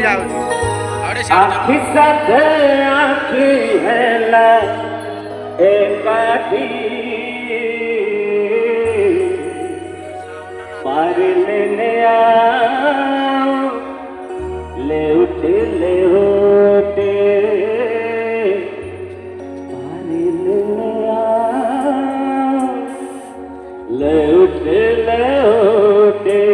आखि साथे आखि हेला एकाठी पार लेने आओ ले उठे ले होते पार लेने आओ ले उठे ले होते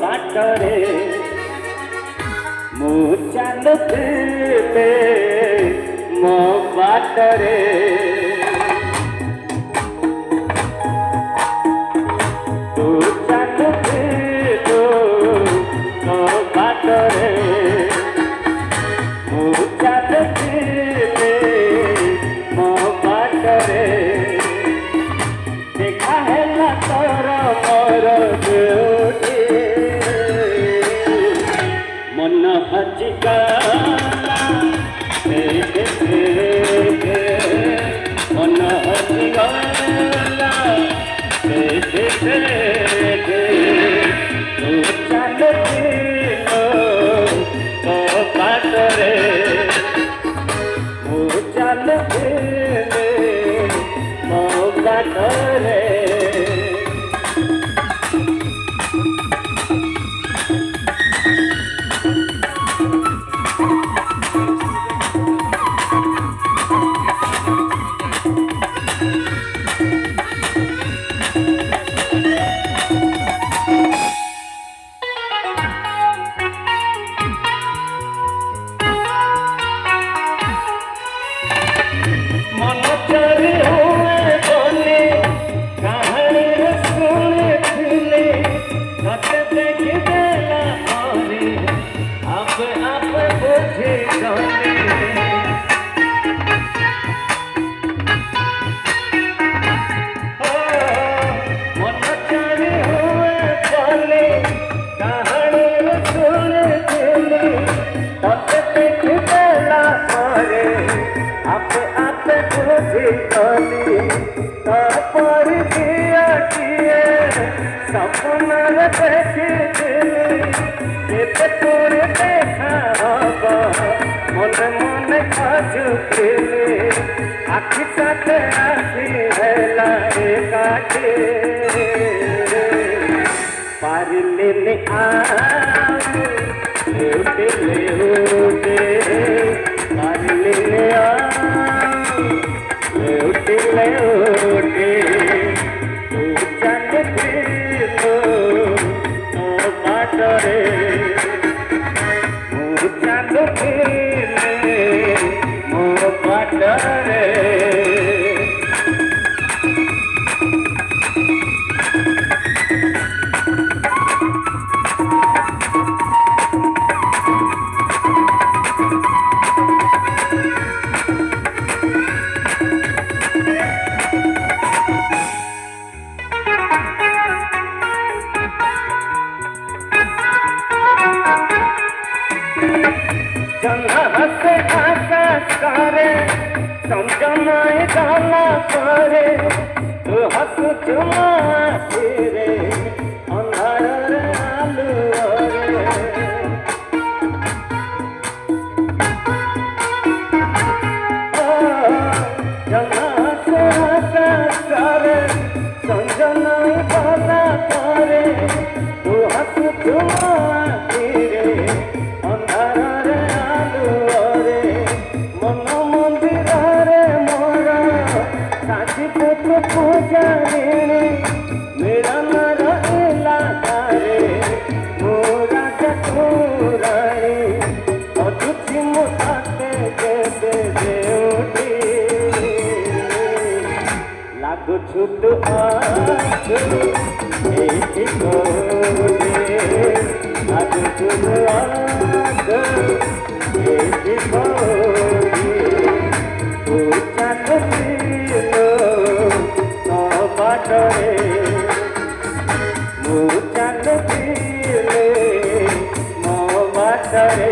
बाटरे मु चालुले मो बाटरे तू चालुले मो बाटरे मु चालुले मो बाटरे देखा है ना तोर मोर मन हजिगला मन हजिगला तू चल बाटरे तू चल मो बाटरे सपन देखा मन मन खजुले आखि साथे आखि हेला एकाठी पार लेने आओ लेउटे लेउटे पार लेने आओ लेउटे लेउटे तू चल बाटरे मु चालुले मो बाटरे हसे आकाश करे समझनाए गाला करे तू हसु चुमा रे अंधार रे आलू रे हसे आकाश करे समझनाए गाला करे तू हसु चुमा रे अंधार पूजा मेरा नारा रे मोरा चतुराई अदुति मुसाते जैसे देवती लागुच छुट आज एक कोरे आज छुट आज एक कोरे तू चाँद दिलो तो बाटरे मु चाँद दिले मो बाटरे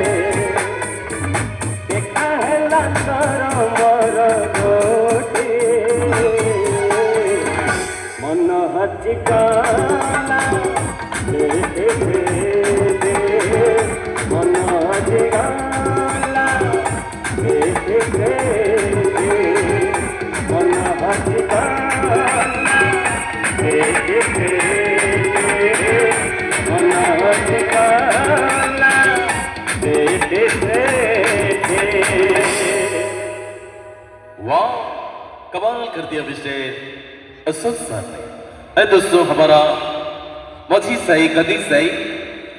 देखा है तर मोर गोटे मन हजिगला मन हजिगला मन हजिगला मन हजिगला वाह, कमाल कर दिया मिस्टर असद सर ने। दोस्तों, हमारा मजी सही गदी सही